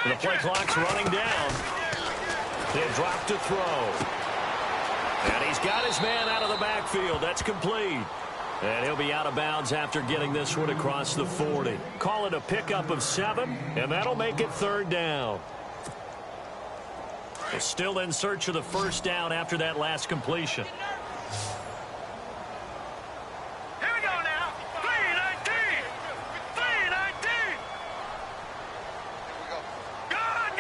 The play clock's running down. He'll drop to throw. And he's got his man out of the backfield. That's complete. And he'll be out of bounds after getting this one across the 40. Call it a pickup of 7, and that'll make it 3rd down. They're still in search of the first down after that last completion. Here we go now. 319. 319. Gone.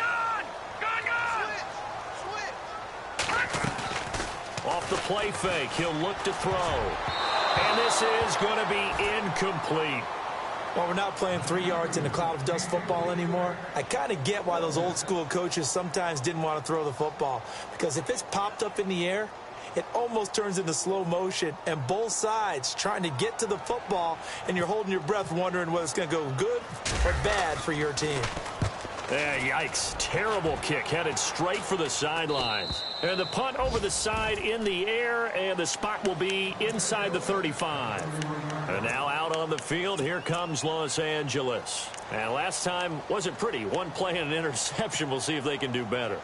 Off the play fake, he'll look to throw. And this is going to be incomplete. Well, we're not playing 3 yards in a cloud of dust football anymore. I kind of get why those old school coaches sometimes didn't want to throw the football. Because if it's popped up in the air, it almost turns into slow motion. And both sides trying to get to the football, and you're holding your breath wondering whether it's going to go good or bad for your team. Yikes. Terrible kick headed straight for the sidelines. And the punt over the side in the air, and the spot will be inside the 35. And now out on the field, here comes Los Angeles. And last time wasn't pretty. One play and an interception. We'll see if they can do better.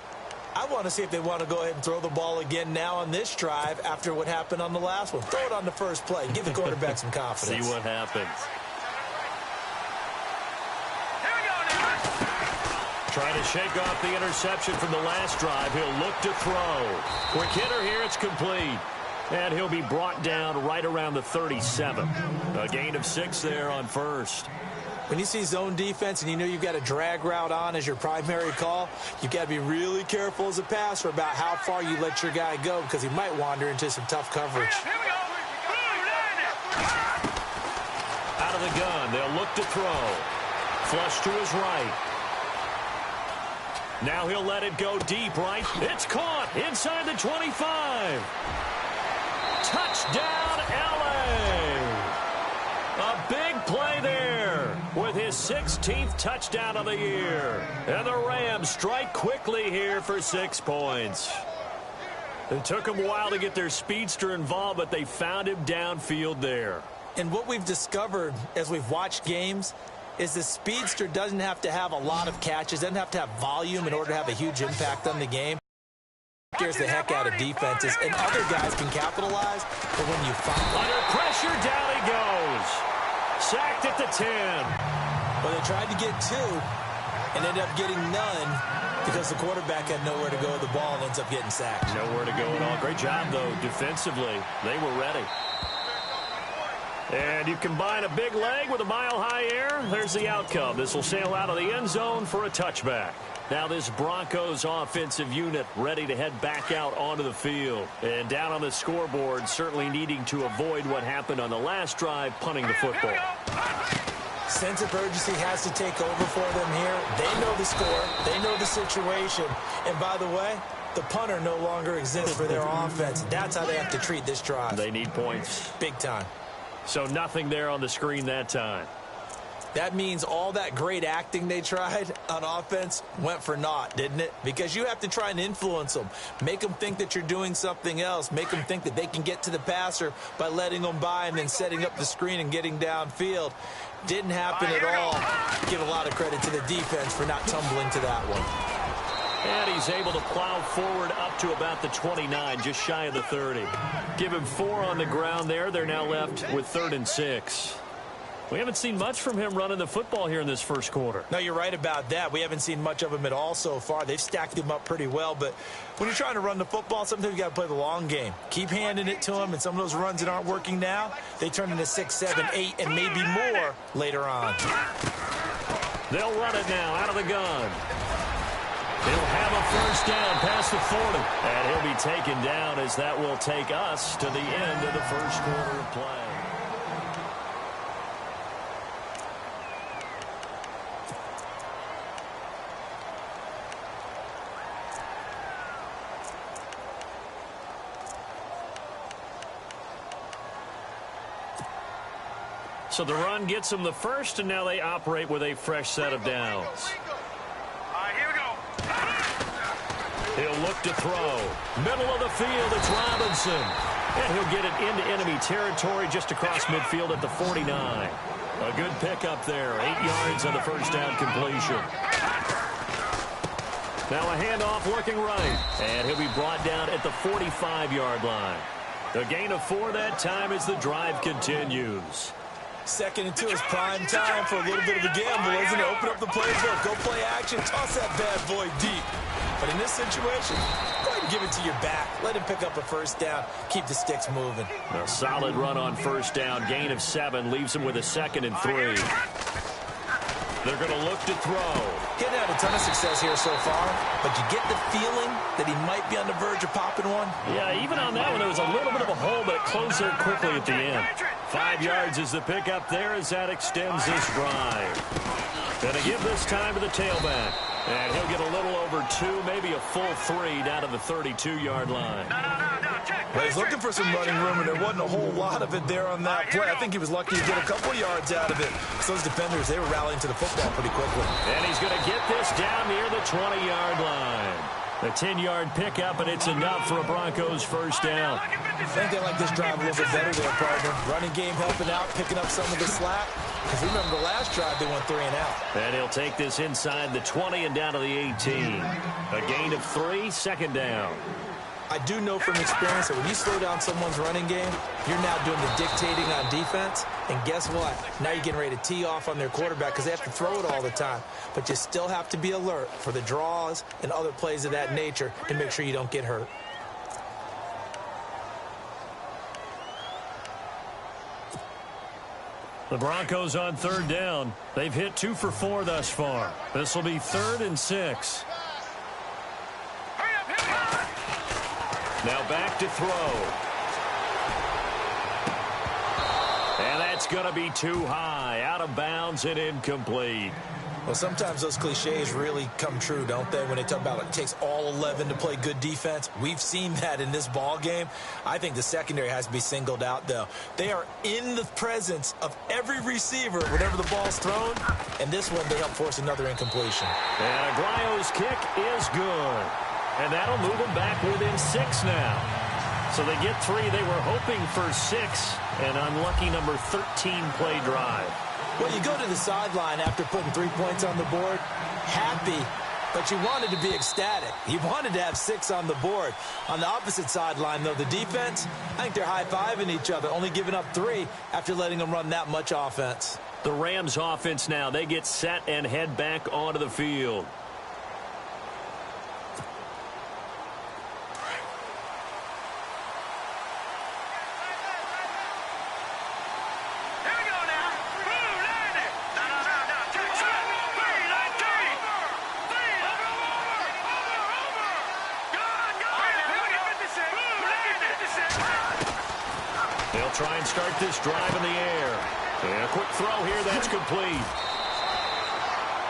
I want to see if they want to go ahead and throw the ball again now on this drive after what happened on the last one. Throw it on the first play. Give the quarterback some confidence. See what happens. Trying to shake off the interception from the last drive. He'll look to throw. Quick hitter here. It's complete. And he'll be brought down right around the 37. A gain of 6 there on first. When you see zone defense and you know you've got a drag route on as your primary call, you've got to be really careful as a passer about how far you let your guy go because he might wander into some tough coverage. Out of the gun. They'll look to throw. Flush to his right. Now he'll let it go deep right. It's caught inside the 25. Touchdown, L.A. A big play there with his 16th touchdown of the year. And the Rams strike quickly here for 6 points. It took them a while to get their speedster involved, but they found him downfield there. And what we've discovered as we've watched games is the speedster doesn't have to have a lot of catches, doesn't have to have volume in order to have a huge impact on the game. Scares the heck out of defenses, and other guys can capitalize, but when you find under pressure, down he goes. Sacked at the 10. Well, they tried to get 2 and ended up getting none because the quarterback had nowhere to go with the ball and ends up getting sacked. Nowhere to go at all. Great job, though, defensively. They were ready. And you combine a big leg with a mile-high air, there's the outcome. This will sail out of the end zone for a touchback. Now this Broncos offensive unit ready to head back out onto the field. And down on the scoreboard, certainly needing to avoid what happened on the last drive, punting the football. Sense of urgency has to take over for them here. They know the score. They know the situation. And by the way, the punter no longer exists for their offense. That's how they have to treat this drive. They need points. Big time. So nothing there on the screen that time. That means all that great acting they tried on offense went for naught, didn't it? Because you have to try and influence them. Make them think that you're doing something else. Make them think that they can get to the passer by letting them by and then setting up the screen and getting downfield. Didn't happen at all. Give a lot of credit to the defense for not tumbling to that one. And he's able to plow forward up to about the 29, just shy of the 30. Give him 4 on the ground there. They're now left with 3rd and 6. We haven't seen much from him running the football here in this first quarter. No, you're right about that. We haven't seen much of him at all so far. They've stacked him up pretty well, but when you're trying to run the football, sometimes you got to play the long game. Keep handing it to him, and some of those runs that aren't working now, they turn into 6, 7, 8, and maybe more later on. They'll run it now out of the gun. He'll have a first down past the 40. And he'll be taken down as that will take us to the end of the first quarter of play. So the run gets them the first, and now they operate with a fresh set of downs. He'll look to throw. Middle of the field, it's Robinson. And he'll get it into enemy territory just across midfield at the 49. A good pickup there. 8 yards on the first down completion. Now a handoff looking right. And he'll be brought down at the 45-yard line. A gain of 4 that time as the drive continues. Second and 2 is prime time for a little bit of a gamble, isn't it? Open up the playbook, go play action, toss that bad boy deep. But in this situation, go ahead and give it to your back. Let him pick up a first down. Keep the sticks moving. A solid run on first down. Gain of 7 leaves him with a 2nd and 3. They're going to look to throw. Getting had a ton of success here so far, but you get the feeling that he might be on the verge of popping one. Yeah, even on that one, there was a little bit of a hole, but it closed there quickly at the end. 5 yards is the pickup there as that extends this drive. Going to give this time to the tailback. And he'll get a little over 2, maybe a full 3 down to the 32-yard line. Well, he's looking for some running room, and there wasn't a whole lot of it there on that play. I think he was lucky to get a couple yards out of it. So those defenders, they were rallying to the football pretty quickly. And he's going to get this down near the 20-yard line. A 10-yard pickup, and it's enough for a Broncos first down. I think they like this drive a little bit better there, partner. Running game helping out, picking up some of the slack. Because remember the last drive, they went 3 and out. And he'll take this inside the 20 and down to the 18. A gain of 3, 2nd down. I do know from experience that when you slow down someone's running game, you're now doing the dictating on defense. And guess what? Now you're getting ready to tee off on their quarterback because they have to throw it all the time. But you still have to be alert for the draws and other plays of that nature to make sure you don't get hurt. The Broncos on 3rd down. They've hit 2 for 4 thus far. This will be 3rd and 6. Now back to throw. And that's going to be too high. Out of bounds and incomplete. Well, sometimes those cliches really come true, don't they? When they talk about it takes all 11 to play good defense. We've seen that in this ball game. I think the secondary has to be singled out, though. They are in the presence of every receiver whenever the ball's thrown. And this one, they help force another incompletion. And Aguayo's kick is good. And that'll move them back within 6 now. So they get 3. They were hoping for 6. An unlucky number 13 play drive. Well, you go to the sideline after putting 3 points on the board, happy, but you wanted to be ecstatic. You wanted to have 6 on the board. On the opposite sideline, though, the defense, I think they're high-fiving each other, only giving up 3 after letting them run that much offense. The Rams offense now, they get set and head back onto the field. Try and start this drive in the air. And a quick throw here, that's complete.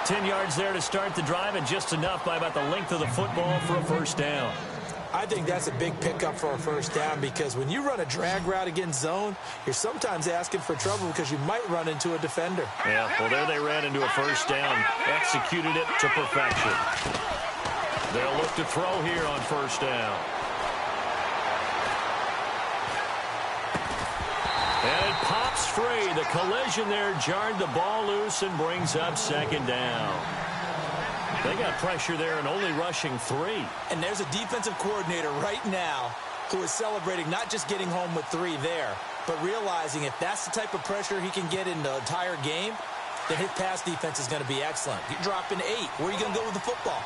10 yards there to start the drive, and just enough by about the length of the football for a first down. I think that's a big pickup for a first down because when you run a drag route against zone, you're sometimes asking for trouble because you might run into a defender. Yeah, well, there they ran into a first down, executed it to perfection. They'll look to throw here on first down. And it pops free. The collision there jarred the ball loose and brings up 2nd down. They got pressure there and only rushing 3. And there's a defensive coordinator right now who is celebrating not just getting home with 3 there, but realizing if that's the type of pressure he can get in the entire game, then his pass defense is going to be excellent. You're dropping 8. Where are you going to go with the football?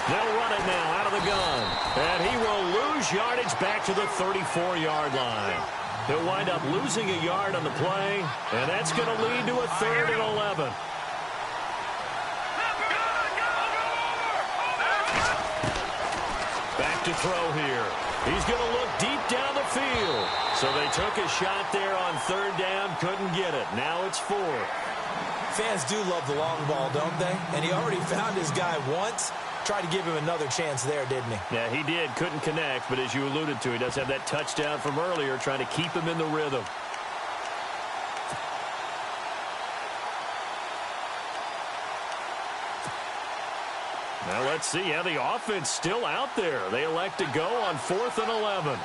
They'll run it now out of the gun. And he will lose yardage back to the 34-yard line. He'll wind up losing a yard on the play, and that's going to lead to a 3rd and 11. Back to throw here. He's going to look deep down the field. So they took a shot there on 3rd down, couldn't get it. Now it's 4. Fans do love the long ball, don't they? And he already found his guy once. Tried to give him another chance there, didn't he? Yeah, he did. Couldn't connect, but as you alluded to, he does have that touchdown from earlier, trying to keep him in the rhythm. Now let's see how the offense still out there. They elect to go on 4th and 11.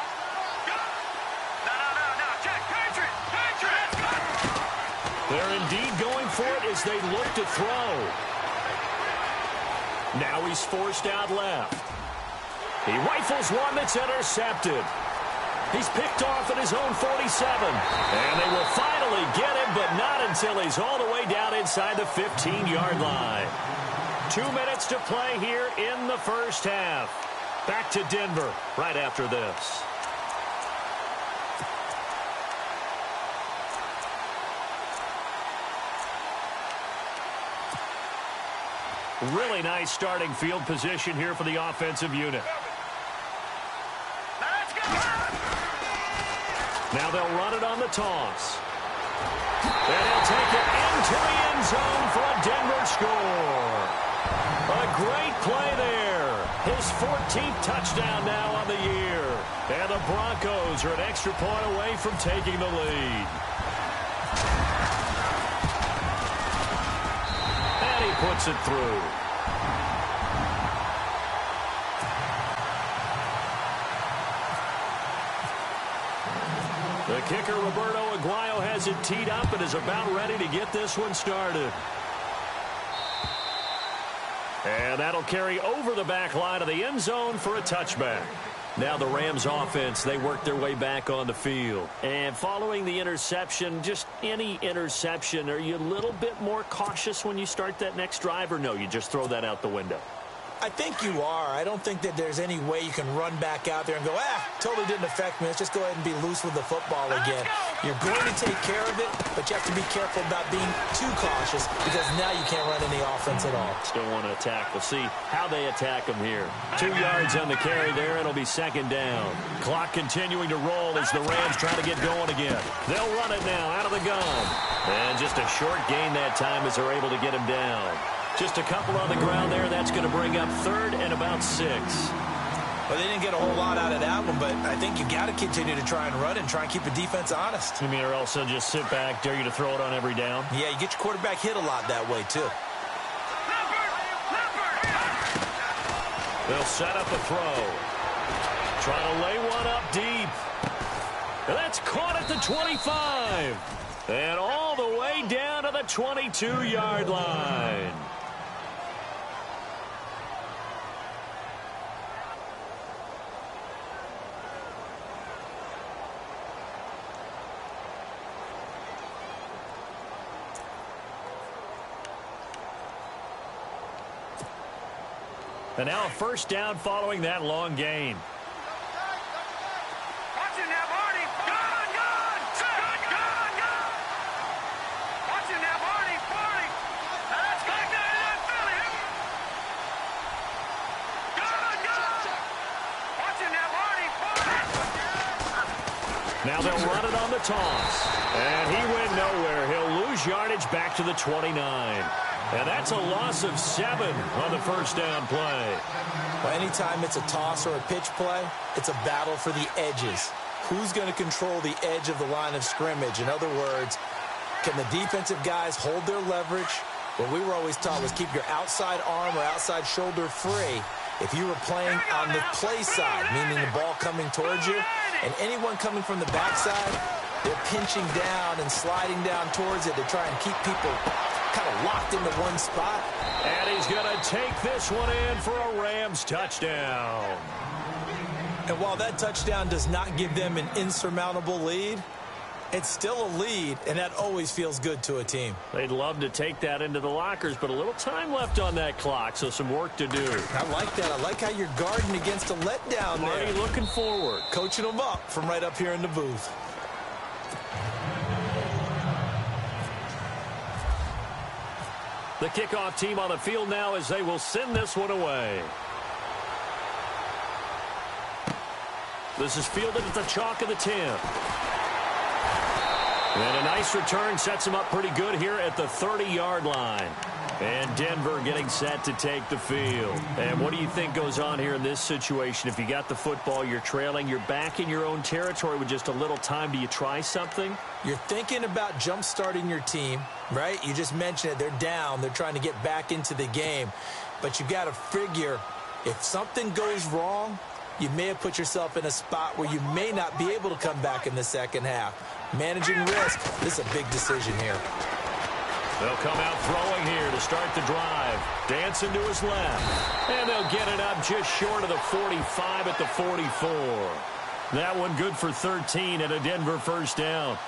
They're indeed going for it as they look to throw. Now he's forced out left. He rifles one that's intercepted. He's picked off at his own 47. And they will finally get him, but not until he's all the way down inside the 15-yard line. 2 minutes to play here in the first half. Back to Denver right after this. Really nice starting field position here for the offensive unit. Now they'll run it on the toss. And he'll take it into the end zone for a Denver score. A great play there. His 14th touchdown now on the year. And the Broncos are an extra point away from taking the lead. And he puts it through. The kicker, Roberto Aguayo, has it teed up and is about ready to get this one started. And that'll carry over the back line of the end zone for a touchback. Now the Rams offense, they work their way back on the field. And following the interception, just any interception, are you a little bit more cautious when you start that next drive, or no, you just throw that out the window? I think you are. I don't think that there's any way you can run back out there and go, totally didn't affect me. Let's just go ahead and be loose with the football again. You're going to take care of it, but you have to be careful about being too cautious because now you can't run any offense at all. Still want to attack. We'll see how they attack them here. 2 yards on the carry there. It'll be second down. Clock continuing to roll as the Rams try to get going again. They'll run it now out of the gun. And just a short gain that time as they're able to get him down. Just a couple on the ground there. That's going to bring up third and about 6. Well, they didn't get a whole lot out of that one, but I think you got to continue to try and run and try and keep the defense honest. You mean, or else they'll just sit back, dare you to throw it on every down? Yeah, you get your quarterback hit a lot that way, too. They'll set up a throw. Trying to lay one up deep. And that's caught at the 25. And all the way down to the 22-yard line. And now a first down following that long gain. Watch it now, Marty. Gone, gone. Gone, gone, gone. Watch it now, Marty. Marty. That's back there in that Philly. Gone, gone. Watch it now, Marty. Marty. Now they'll run it on the toss. And he went nowhere. He'll lose yardage back to the 29. And that's a loss of 7 on the first down play. Well, anytime it's a toss or a pitch play, it's a battle for the edges. Who's going to control the edge of the line of scrimmage? In other words, can the defensive guys hold their leverage? What we were always taught was keep your outside arm or outside shoulder free if you were playing on the play side, meaning the ball coming towards you. And anyone coming from the backside, they're pinching down and sliding down towards it to try and keep people kind of locked into one spot. And he's going to take this one in for a Rams touchdown. And while that touchdown does not give them an insurmountable lead, it's still a lead, and that always feels good to a team. They'd love to take that into the lockers, but a little time left on that clock, so some work to do. I like that. I like how you're guarding against a letdown there. Marty looking forward. Coaching them up from right up here in the booth. The kickoff team on the field now as they will send this one away. This is fielded at the chalk of the 10. And a nice return sets him up pretty good here at the 30-yard line. And Denver getting set to take the field. And what do you think goes on here in this situation? If you got the football, you're trailing, you're back in your own territory with just a little time. Do you try something? You're thinking about jump-starting your team, right? You just mentioned it. They're down. They're trying to get back into the game. But you've got to figure if something goes wrong, you may have put yourself in a spot where you may not be able to come back in the second half. Managing risk, this is a big decision here. They'll come out throwing here to start the drive. Dancing to his left. And they'll get it up just short of the 45 at the 44. That one good for 13 and a Denver first down.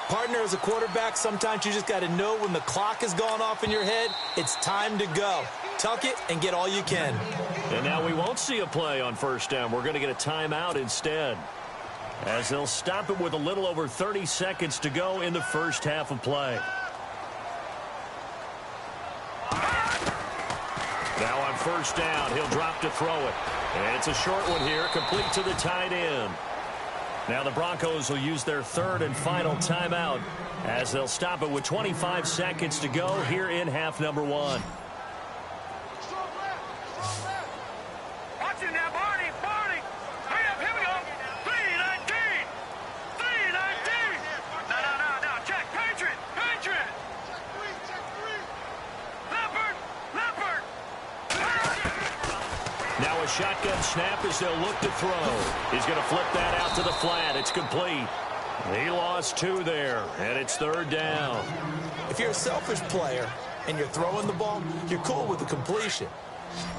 Partner, as a quarterback, sometimes you just got to know when the clock has gone off in your head, it's time to go. Tuck it and get all you can. And now we won't see a play on first down. We're going to get a timeout instead, as they'll stop it with a little over 30 seconds to go in the first half of play. Now on first down, he'll drop to throw it. And it's a short one here, complete to the tight end. Now the Broncos will use their third and final timeout, as they'll stop it with 25 seconds to go here in half number one. Watch it now, Barney. Hurry up, here we go. 3-19. 3-19. No. Check. Patriot. Check three. Leopard. Now a shotgun snap as they'll look to throw. He's going to flip that out to the flat. It's complete. He lost 2 there, and it's third down. If you're a selfish player and you're throwing the ball, you're cool with the completion.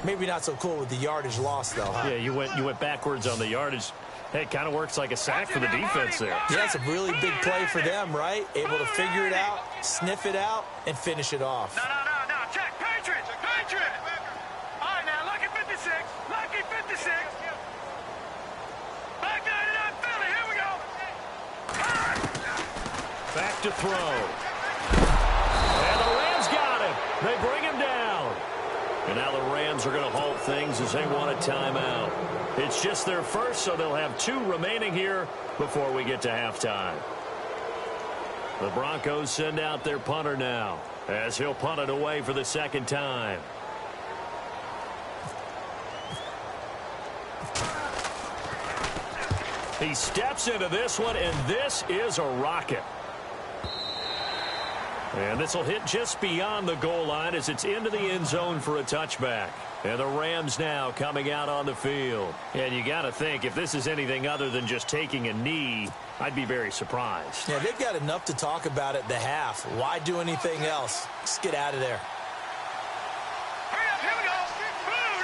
Maybe not so cool with the yardage loss, though, huh? Yeah, you went backwards on the yardage. Hey, it kind of works like a sack for the defense there. Yeah, it's a really big play for them, right? Able to figure it out, sniff it out, and finish it off. No. Check. Patriot. All right, now, lucky 56. Back 99, Philly. Here we go. Back to throw. And the Rams got him. They bring him down. And now the Rams are going to halt things as they want a timeout. It's just their first, so they'll have 2 remaining here before we get to halftime. The Broncos send out their punter now, as he'll punt it away for the second time. He steps into this one, and this is a rocket. And this will hit just beyond the goal line as it's into the end zone for a touchback. And the Rams now coming out on the field. And you got to think, if this is anything other than just taking a knee, I'd be very surprised. Yeah, they've got enough to talk about at the half. Why do anything else? Just get out of there. Hurry up, here we go. Blue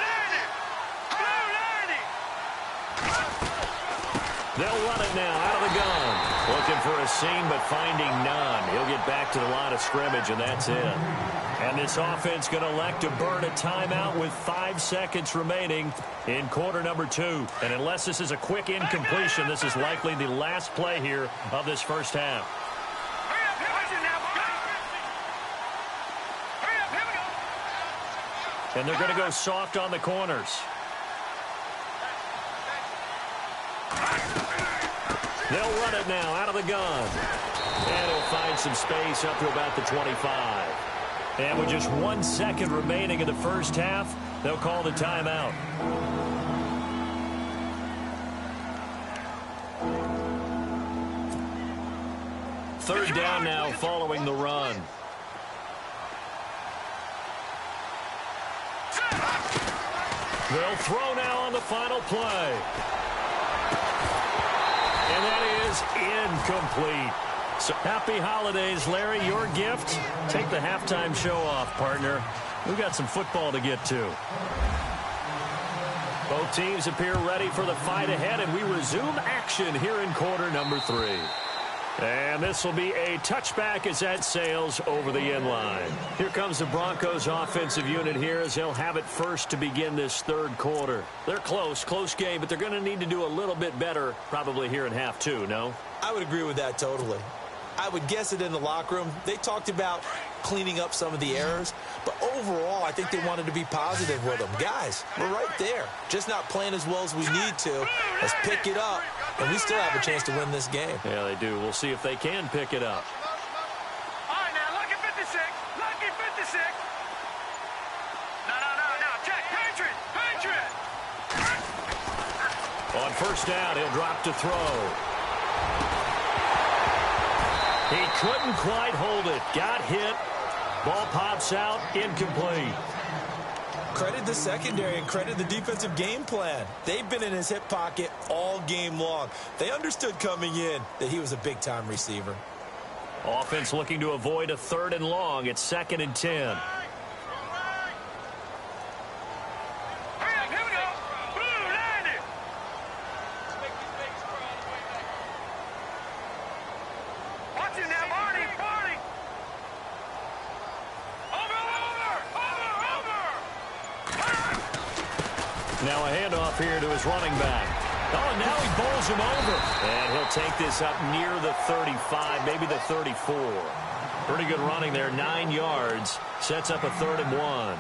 90. They'll run it now out of the gun. Looking for a seam, but finding none. He'll get back to the line of scrimmage, and that's it. And this offense going to elect to burn a timeout with 5 seconds remaining in quarter number 2. And unless this is a quick incompletion, this is likely the last play here of this first half. And they're going to go soft on the corners. They'll run it now out of the gun. And he'll find some space up to about the 25. And with just 1 second remaining in the first half, they'll call the timeout. Third down now following the run. They'll throw now on the final play. And that is incomplete. So happy holidays, Larry. Your gift? Take the halftime show off, partner. We've got some football to get to. Both teams appear ready for the fight ahead, and we resume action here in quarter number 3. And this will be a touchback as that sails over the end line. Here comes the Broncos offensive unit here as they'll have it first to begin this third quarter. They're close game, but they're going to need to do a little bit better probably here in half 2, no? I would agree with that totally. I would guess it in the locker room. They talked about cleaning up some of the errors, but overall, I think they wanted to be positive with them. Guys, we're right there. Just not playing as well as we need to. Let's pick it up, and we still have a chance to win this game. Yeah, they do. We'll see if they can pick it up. All right, now, lucky 56. Lucky 56. No. Check. Patriot. On first down, he'll drop to throw. He couldn't quite hold it. Got hit. Ball pops out. Incomplete. Credit the secondary and credit the defensive game plan. They've been in his hip pocket all game long. They understood coming in that he was a big-time receiver. Offense looking to avoid a 3rd and long. It's 2nd and 10. Now a handoff here to his running back. Oh, and now he bowls him over. And he'll take this up near the 35, maybe the 34. Pretty good running there, 9 yards. Sets up a 3rd and 1.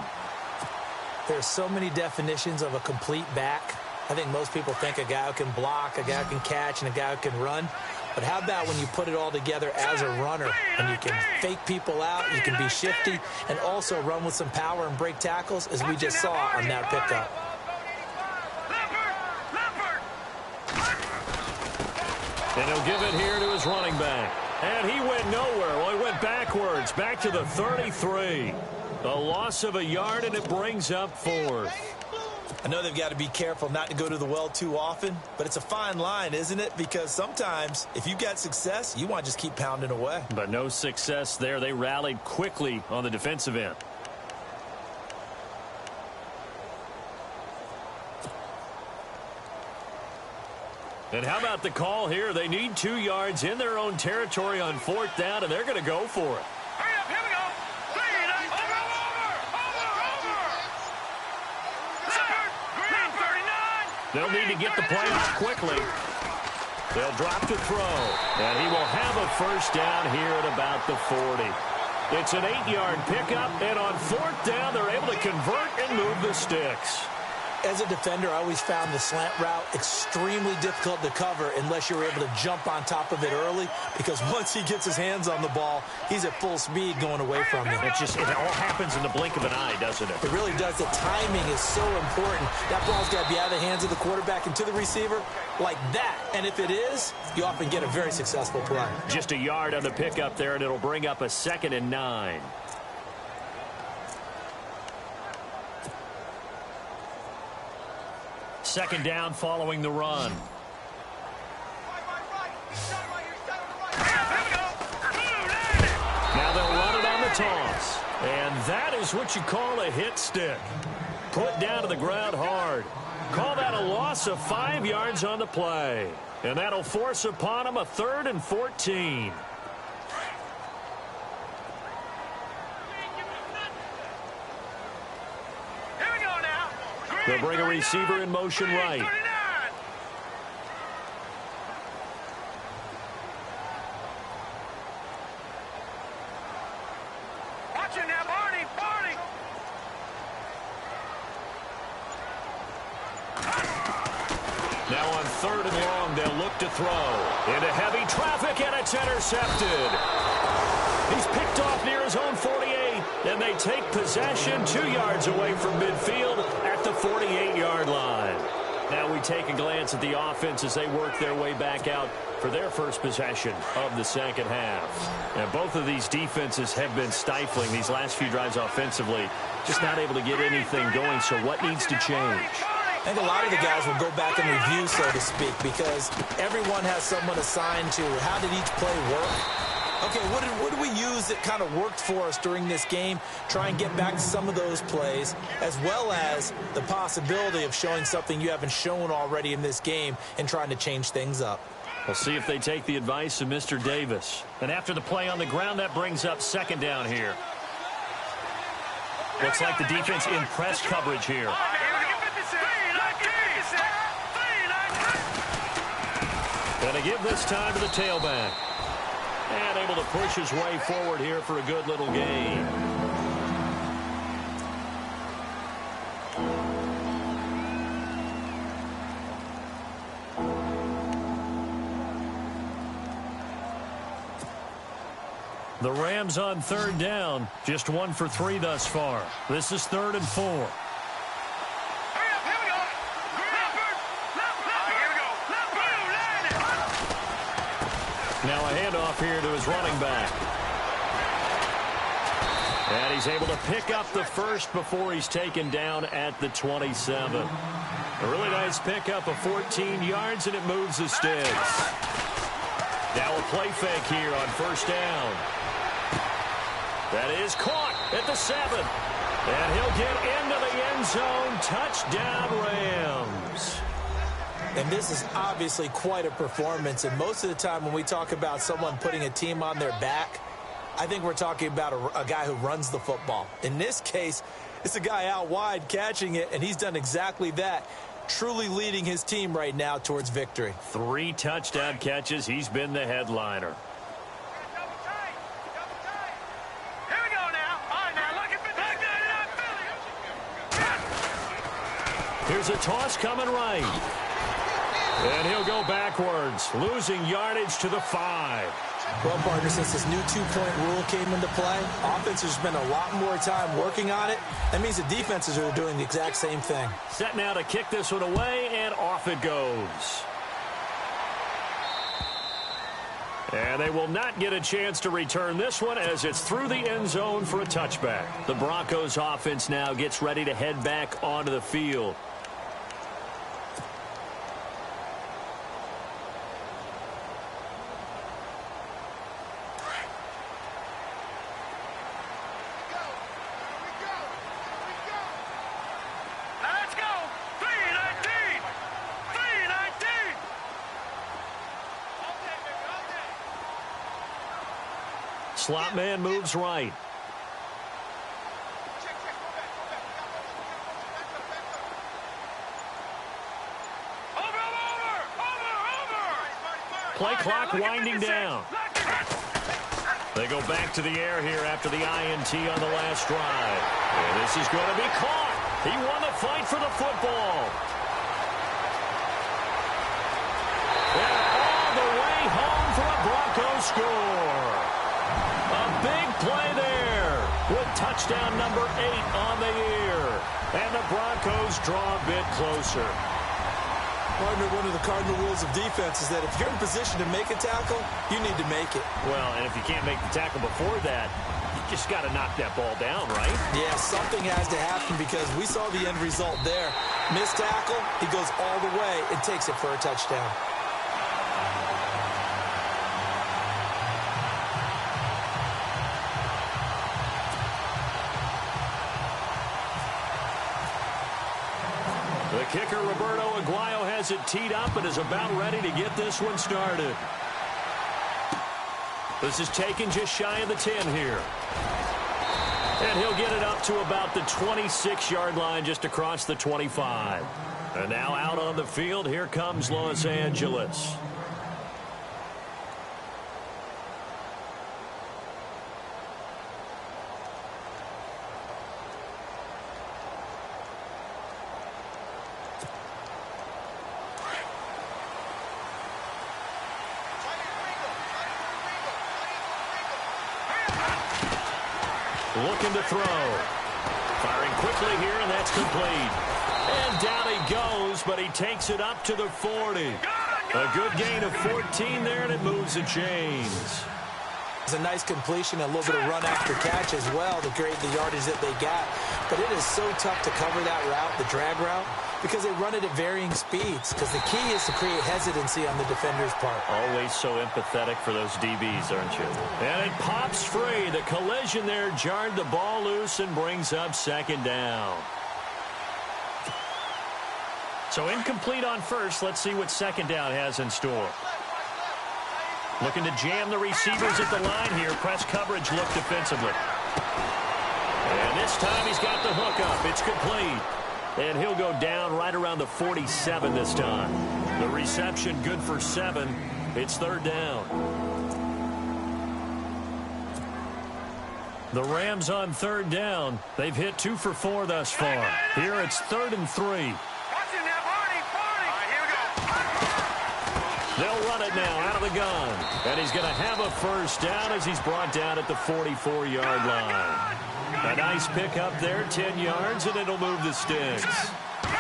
There's so many definitions of a complete back. I think most people think a guy who can block, a guy who can catch, and a guy who can run. But how about when you put it all together as a runner and you can fake people out, you can be shifty, and also run with some power and break tackles, as we just saw on that pickup. And he'll give it here to his running back. And he went nowhere. Well, he went backwards, back to the 33. A loss of a yard, and it brings up 4th. I know they've got to be careful not to go to the well too often, but it's a fine line, isn't it? Because sometimes, if you got success, you want to just keep pounding away. But no success there. They rallied quickly on the defensive end. And how about the call here? They need 2 yards in their own territory on 4th down, and they're going to go for it. Hurry up, here we go. They'll need to get the play off quickly. They'll drop to throw, and he will have a 1st down here at about the 40. It's an 8-yard pickup, and on 4th down, they're able to convert and move the sticks. As a defender, I always found the slant route extremely difficult to cover unless you were able to jump on top of it early, because once he gets his hands on the ball, he's at full speed going away from you. It all happens in the blink of an eye, doesn't it? It really does. The timing is so important. That ball's got to be out of the hands of the quarterback and to the receiver like that. And if it is, you often get a very successful play. Just a yard on the pickup there, and it'll bring up a 2nd and 9. Second down following the run. Now they'll run it on the toss. And that is what you call a hit stick. Put down to the ground hard. Call that a loss of 5 yards on the play. And that'll force upon them a 3rd and 14. They'll bring a receiver in motion right. Watch it now, Barney. Now on 3rd and long, they'll look to throw. Into heavy traffic, and it's intercepted. He's picked off near his own 48, and they take possession 2 yards away from midfield at the 48-yard line. Now we take a glance at the offense as they work their way back out for their first possession of the 2nd half. And both of these defenses have been stifling these last few drives offensively, just not able to get anything going. So what needs to change? I think a lot of the guys will go back and review, so to speak, because everyone has someone assigned to how did each play work. Okay, what did we use that kind of worked for us during this game? Try and get back to some of those plays, as well as the possibility of showing something you haven't shown already in this game and trying to change things up. We'll see if they take the advice of Mr. Davis. And after the play on the ground, that brings up 2nd down here. Looks like the defense in press coverage here. And they give this time to the tailback. And able to push his way forward here for a good little gain. The Rams on 3rd down, just 1 for 3 thus far. This is 3rd and 4. Now a handoff here to his running back. And he's able to pick up the first before he's taken down at the 27. A really nice pickup of 14 yards, and it moves the sticks. Now a play fake here on first down. That is caught at the 7. And he'll get into the end zone. Touchdown, Rams. And this is obviously quite a performance. And most of the time when we talk about someone putting a team on their back, I think we're talking about a guy who runs the football. In this case, it's a guy out wide catching it, and he's done exactly that, truly leading his team right now towards victory. 3 touchdown catches. He's been the headliner. Here's a toss coming right. And he'll go backwards, losing yardage to the 5. Well, partner, since this new 2-point rule came into play, offenses spend a lot more time working on it. That means the defenses are doing the exact same thing. Set now to kick this one away, and off it goes. And they will not get a chance to return this one as it's through the end zone for a touchback. The Broncos offense now gets ready to head back onto the field. Slot man moves right. Play clock winding down. They go back to the air here after the INT on the last drive. And this is going to be caught. He won the fight for the football. And all the way home for a Broncos score. A big play there with touchdown number 8 on the year. And the Broncos draw a bit closer. Partner, one of the cardinal rules of defense is that if you're in position to make a tackle, you need to make it. Well, and if you can't make the tackle before that, you just got to knock that ball down, right? Yeah, something has to happen because we saw the end result there. Missed tackle, he goes all the way and takes it for a touchdown. The kicker, Roberto Aguayo, has it teed up and is about ready to get this one started. This is taken just shy of the 10 here. And he'll get it up to about the 26-yard line, just across the 25. And now out on the field, here comes Los Angeles. Looking to throw. Firing quickly here, and that's complete. And down he goes, but he takes it up to the 40. A good gain of 14 there, and it moves the chains. It's a nice completion, a little bit of run after catch as well to create the yardage that they got. But it is so tough to cover that route, the drag route, because they run it at varying speeds. Because the key is to create hesitancy on the defender's part. Always so empathetic for those DBs, aren't you? And it pops free. The collision there jarred the ball loose and brings up second down. So incomplete on first. Let's see what second down has in store. Looking to jam the receivers at the line here. Press coverage look defensively. And this time he's got the hook up. It's complete. And he'll go down right around the 47 this time. The reception good for 7. It's third down. The Rams on third down. They've hit 2 for 4 thus far. Here it's 3rd and 3. They'll run it now out of the gun. And he's going to have a first down as he's brought down at the 44-yard line. A nice pickup there, 10 yards, and it'll move the sticks.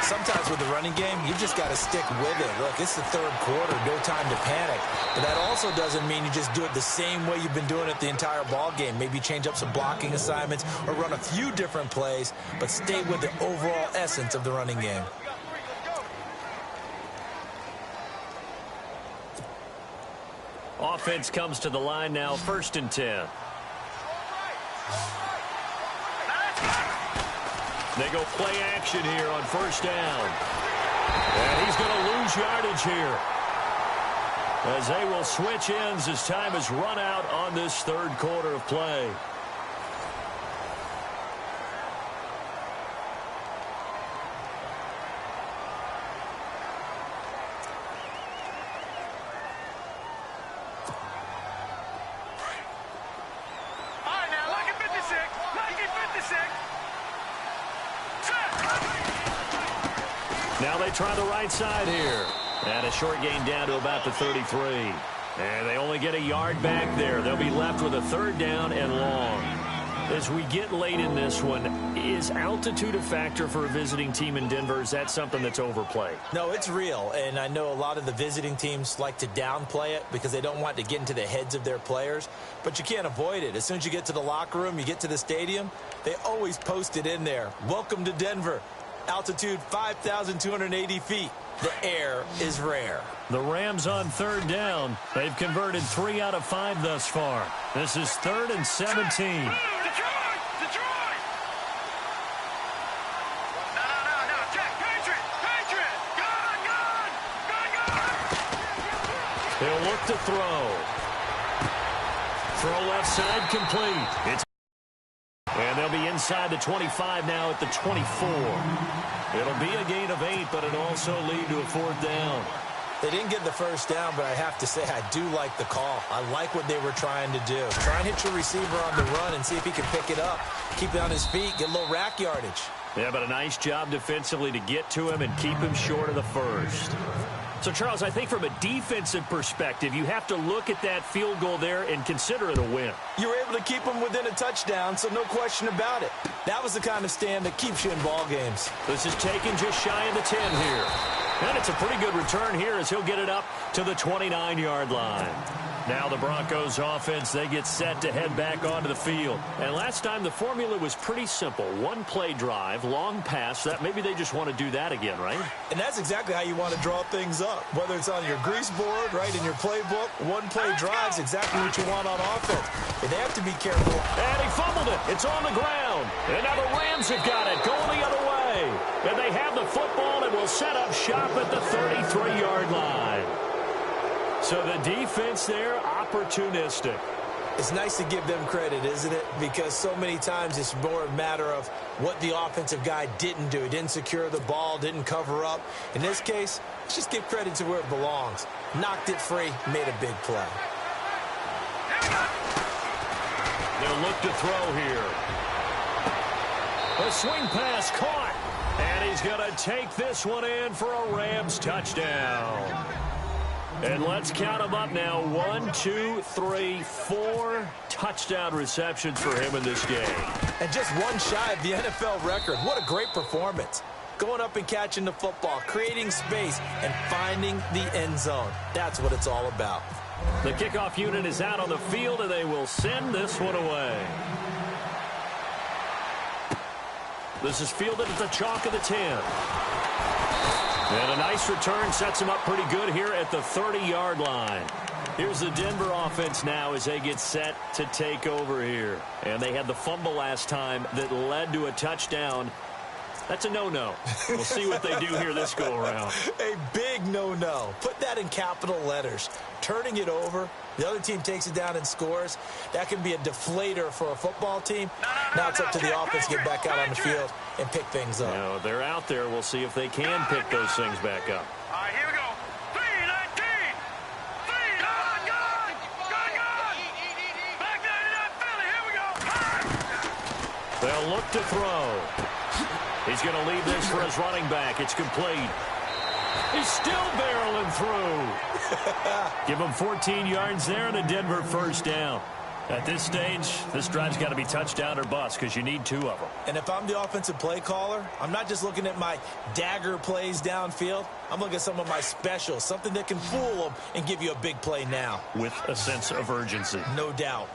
Sometimes with the running game, you just got to stick with it. Look, it's the third quarter, no time to panic. But that also doesn't mean you just do it the same way you've been doing it the entire ball game. Maybe change up some blocking assignments or run a few different plays, but stay with the overall essence of the running game. Offense comes to the line now, 1st and 10. They go play action here on 1st down. And he's going to lose yardage here, as they will switch ends as time has run out on this 3rd quarter of play. Now they try the right side here. And a short gain down to about the 33. And they only get a yard back there. They'll be left with a 3rd down and long. As we get late in this one, is altitude a factor for a visiting team in Denver? Is that something that's overplayed? No, it's real. And I know a lot of the visiting teams like to downplay it because they don't want to get into the heads of their players. But you can't avoid it. As soon as you get to the locker room, you get to the stadium, they always post it in there. Welcome to Denver. Altitude 5,280 feet. The air is rare. The Rams on 3rd down. They've converted 3 out of 5 thus far. This is 3rd and 17. Detroit! No. Jack, Patriot! Gun! They'll look to throw. Throw left side complete. And they'll be inside the 25 now at the 24. It'll be a gain of 8, but it'll also lead to a 4th down. They didn't get the 1st down, but I have to say I do like the call. I like what they were trying to do. Try and hit your receiver on the run and see if he can pick it up. Keep it on his feet, get a little rack yardage. Yeah, but a nice job defensively to get to him and keep him short of the 1st. So, Charles, I think from a defensive perspective, you have to look at that field goal there and consider it a win. You were able to keep them within a touchdown, so no question about it. That was the kind of stand that keeps you in ball games. This is taken just shy of the 10 here. And it's a pretty good return here as he'll get it up to the 29-yard line. Now the Broncos offense, they get set to head back onto the field. And last time the formula was pretty simple. 1 play drive, long pass. That maybe they just want to do that again, right? And that's exactly how you want to draw things up. Whether it's on your grease board, right, in your playbook, 1 play drive is exactly what you want on offense. But they have to be careful. And he fumbled it. It's on the ground. And now the Rams have got it, going the other way. And they have the football and will set up shop at the 33-yard line. So the defense there, opportunistic. It's nice to give them credit, isn't it? Because so many times it's more a matter of what the offensive guy didn't do. He didn't secure the ball, didn't cover up. In this case, let's just give credit to where it belongs. Knocked it free, made a big play. They'll look to throw here. A swing pass caught. And he's going to take this one in for a Rams touchdown. And let's count them up now. 1, 2, 3, 4 touchdown receptions for him in this game. And just 1 shy of the NFL record. What a great performance. Going up and catching the football, creating space, and finding the end zone. That's what it's all about. The kickoff unit is out on the field, and they will send this one away. This is fielded at the chalk of the 10. And a nice return sets him up pretty good here at the 30-yard line. Here's the Denver offense now as they get set to take over here. And they had the fumble last time that led to a touchdown. That's a no-no. We'll see what they do here this go-around. A big no-no. Put that in capital letters. Turning it over, the other team takes it down and scores. That can be a deflator for a football team. Now it's up to the offense to get back out on the field and pick things up. Now, they're out there. We'll see if they can pick those things back up. All right, here we go. 3-19. 3, gun. Back 99 Philly, here we go. They'll look to throw. He's going to leave this for his running back. It's complete. He's still barreling through. Give him 14 yards there and a Denver 1st down. At this stage, this drive's got to be touchdown or bust because you need 2 of them. And if I'm the offensive play caller, I'm not just looking at my dagger plays downfield. I'm looking at some of my specials, something that can fool them and give you a big play now. With a sense of urgency. No doubt.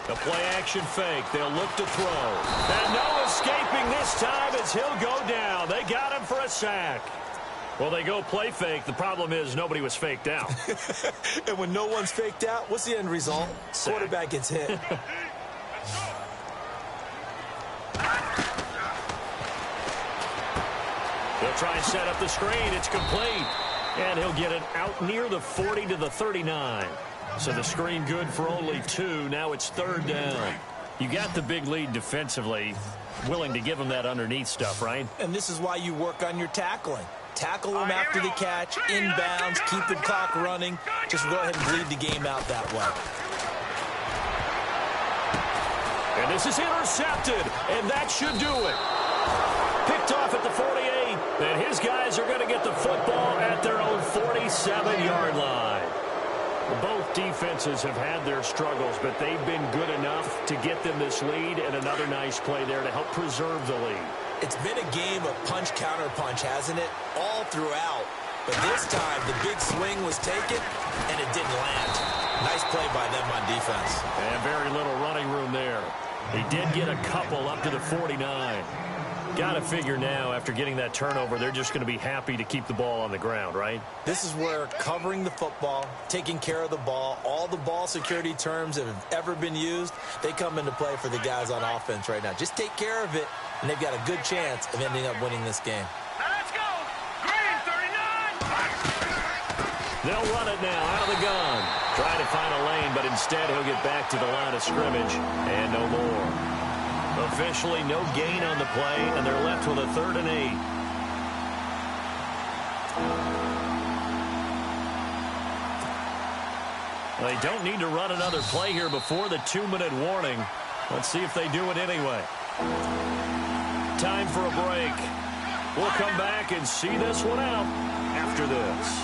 The play-action fake. They'll look to throw. And no escaping this time as he'll go down. They got him for a sack. Well, they go play fake. The problem is nobody was faked out. And when no one's faked out, what's the end result? Sack. Quarterback gets hit. They'll try and set up the screen. It's complete. And he'll get it out near the 40 to the 39. So the screen good for only 2. Now it's 3rd down. You got the big lead defensively. Willing to give them that underneath stuff, right? And this is why you work on your tackling. Tackle them after the catch, inbounds, keep the clock running. Just go ahead and bleed the game out that way. And this is intercepted, and that should do it. Picked off at the 48, and his guys are going to get the football at their own 47-yard line. Both defenses have had their struggles, but they've been good enough to get them this lead, and another nice play there to help preserve the lead. It's been a game of punch-counter-punch, hasn't it? All throughout. But this time, the big swing was taken, and it didn't land. Nice play by them on defense. And very little running room there. He did get a couple up to the 49. Got to figure now, after getting that turnover, they're just going to be happy to keep the ball on the ground, right? This is where covering the football, taking care of the ball, all the ball security terms that have ever been used, they come into play for the guys on offense right now. Just take care of it, and they've got a good chance of ending up winning this game. Let's go. Green 39. They'll run it now out of the gun. Trying to find a lane, but instead he'll get back to the line of scrimmage and no more. Officially no gain on the play, and they're left with a 3rd and 8. They don't need to run another play here before the 2-minute warning. Let's see if they do it anyway. Time for a break. We'll come back and see this one out after this.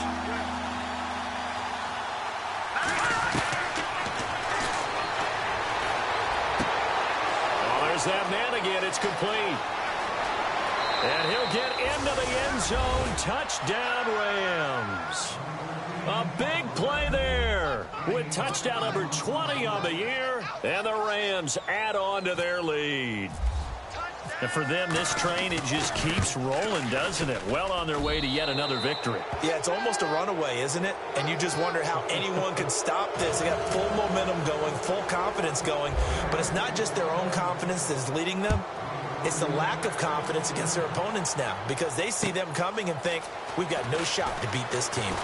That man again, it's complete. And he'll get into the end zone. Touchdown, Rams. A big play there with touchdown number 20 on the year. And the Rams add on to their lead. And for them, this train, it just keeps rolling, doesn't it? Well on their way to yet another victory. Yeah, it's almost a runaway, isn't it? And you just wonder how anyone can stop this. They got full momentum going, full confidence going. But it's not just their own confidence that is leading them. It's the lack of confidence against their opponents now, because they see them coming and think, we've got no shot to beat this team.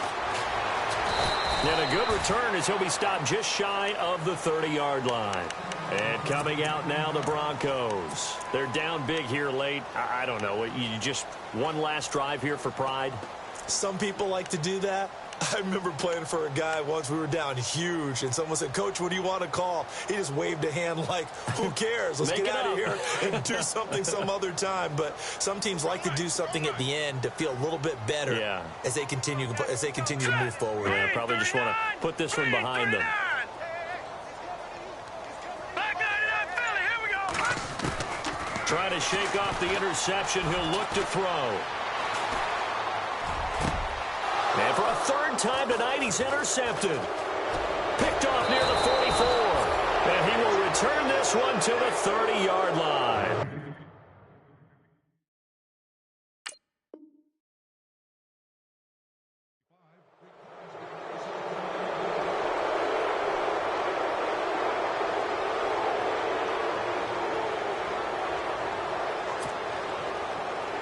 And a good return as he'll be stopped just shy of the 30-yard line. And coming out now, the Broncos. They're down big here late. I don't know. You just one last drive here for pride? Some people like to do that. I remember playing for a guy once. We were down huge, and someone said, Coach, what do you want to call? He just waved a hand like, who cares? Let's get out of here and do something some other time. But some teams like to do something at the end to feel a little bit better as they continue to move forward. Yeah, probably just want to put this one behind them. Trying to shake off the interception. He'll look to throw. And for a 3rd time tonight, he's intercepted. Picked off near the 44. And he will return this one to the 30-yard line.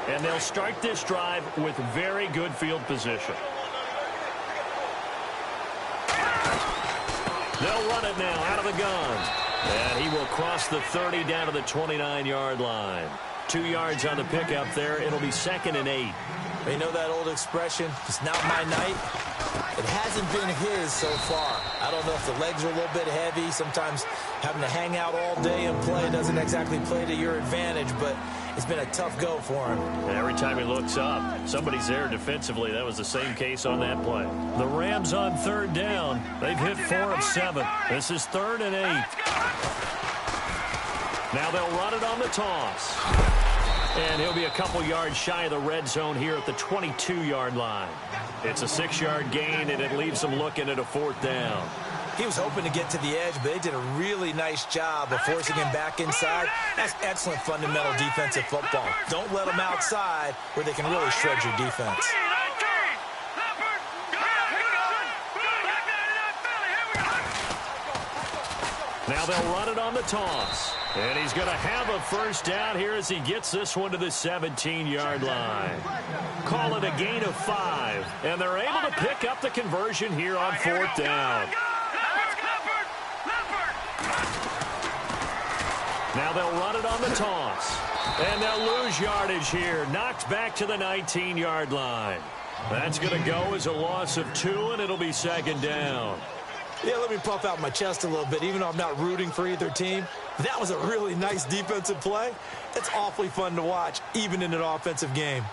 And they'll start this drive with very good field position. They'll run it now out of the gun. And he will cross the 30 down to the 29-yard line. 2 yards on the pickup there. It'll be 2nd and 8. You know that old expression, it's not my night? It hasn't been his so far. I don't know if the legs are a little bit heavy. Sometimes having to hang out all day and play doesn't exactly play to your advantage, but it's been a tough go for him. And every time he looks up, somebody's there defensively. That was the same case on that play. The Rams on 3rd down. They've hit 4 of 7. This is 3rd and 8. Now they'll run it on the toss. And he'll be a couple yards shy of the red zone here at the 22-yard line. It's a 6-yard gain, and it leaves them looking at a 4th down. He was hoping to get to the edge, but they did a really nice job of forcing him back inside. That's excellent fundamental defensive football. Don't let them outside where they can really shred your defense. Now they'll run it on the toss. And he's going to have a first down here as he gets this one to the 17-yard line. Call it a gain of 5. And they're able to pick up the conversion here on 4th down. Now they'll run it on the toss. And they'll lose yardage here. Knocked back to the 19-yard line. That's going to go as a loss of 2, and it'll be 2nd down. Yeah, let me puff out my chest a little bit, even though I'm not rooting for either team. That was a really nice defensive play. It's awfully fun to watch, even in an offensive game.